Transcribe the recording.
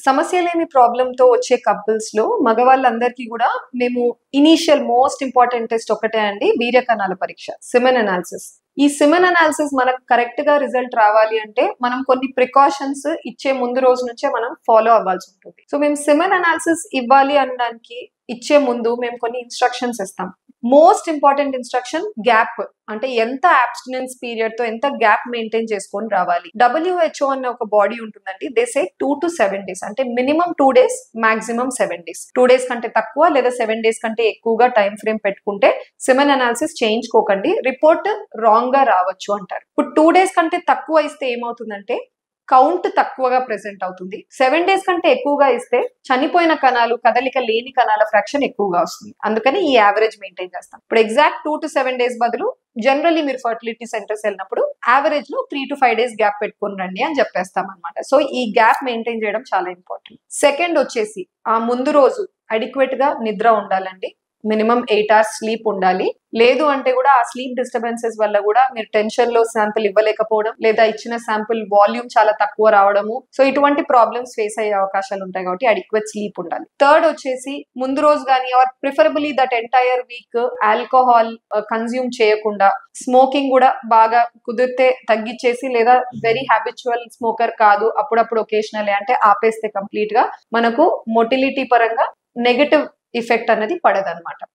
సమస్య లేని ప్రాబ్లమ్ తో వచ్చే కపుల్స్ లో మగవాళ్ళందరికీ కూడా మేము ఇనీషియల్ మోస్ట్ ఇంపార్టెంట్ టెస్ట్ ఒకటే అండి, వీర్య కణాల పరీక్ష, సిమెన్ అనాలిసిస్. ఈ సిమెన్ అనాలిసిస్ మనకు కరెక్ట్ గా రిజల్ట్ రావాలి అంటే మనం కొన్ని ప్రికాషన్స్ ఇచ్చే ముందు రోజు నుంచే మనం ఫాలో అవ్వాల్సి ఉంటుంది. సో మేము సిమెన్ అనాలిసిస్ ఇవ్వాలి అనడానికి ఇచ్చే ముందు మేము కొన్ని ఇన్స్ట్రక్షన్స్ ఇస్తాం. మోస్ట్ ఇంపార్టెంట్ ఇన్స్ట్రక్షన్ గ్యాప్, అంటే ఎంత అబ్స్టినెన్స్ పీరియడ్ తో ఎంత గ్యాప్ మెయింటైన్ చేసుకొని రావాలి. WHO అనే ఒక బాడీ ఉంటుందండి, దే సే 2 to 7 days, అంటే minimum 2 days, maximum 7 days. 2 days కంటే తక్కువ లేదా 7 days కంటే ఎక్కువగా టైం ఫ్రేమ్ పెట్టుకుంటే సిమెన్ అనాలిసిస్ చేయించుకోకండి, రిపోర్ట్ రాంగ్ గా రావచ్చు అంటారు. ఇప్పుడు 2 days కంటే తక్కువ ఇస్తే ఏమవుతుందంటే కౌంట్ తక్కువగా ప్రెసెంట్ అవుతుంది. 7 days కంటే ఎక్కువగా ఇస్తే చనిపోయిన కణాలు, కదలిక లేని కణాల ఫ్రాక్షన్ ఎక్కువగా వస్తుంది. అందుకని ఈ యావరేజ్ మెయింటైన్ చేస్తాం. ఇప్పుడు ఎగ్జాక్ట్ 2 to 7 days బదులు జనరల్లీ మీరు ఫర్టిలిటీ సెంటర్స్ వెళ్ళినప్పుడు యావరేజ్ లో 3 to 5 days గ్యాప్ పెట్టుకుని రండి అని చెప్పేస్తాం అనమాట. సో ఈ గ్యాప్ మెయింటైన్ చేయడం చాలా ఇంపార్టెంట్. సెకండ్ వచ్చేసి ఆ ముందు రోజు అడిక్వేట్ గా నిద్ర ఉండాలండి, మినిమం 8 hours స్లీప్ ఉండాలి. లేదు అంటే కూడా ఆ స్లీప్ డిస్టర్బెన్సెస్ వల్ల కూడా మీరు టెన్షన్ లో శాంపుల్ ఇవ్వలేకపోవడం లేదా ఇచ్చిన శాంపుల్ వాల్యూమ్ చాలా తక్కువ రావడము, సో ఇటువంటి ప్రాబ్లమ్స్ ఫేస్ అయ్యే అవకాశాలు ఉంటాయి. కాబట్టి అడిక్వేట్ స్లీప్ ఉండాలి. థర్డ్ వచ్చేసి ముందు రోజు కానీ or preferably that entire week alcohol consume చేయకుండా, స్మోకింగ్ కూడా బాగా కుదిరితే తగ్గించేసి, లేదా వెరీ హ్యాబిచువల్ స్మోకర్ కాదు అప్పుడప్పుడు ఒకేషనల్ అంటే ఆపేస్తే కంప్లీట్ గా మనకు మొటిలిటీ పరంగా నెగటివ్ ఎఫెక్ట్ అనేది పడదన్నమాట.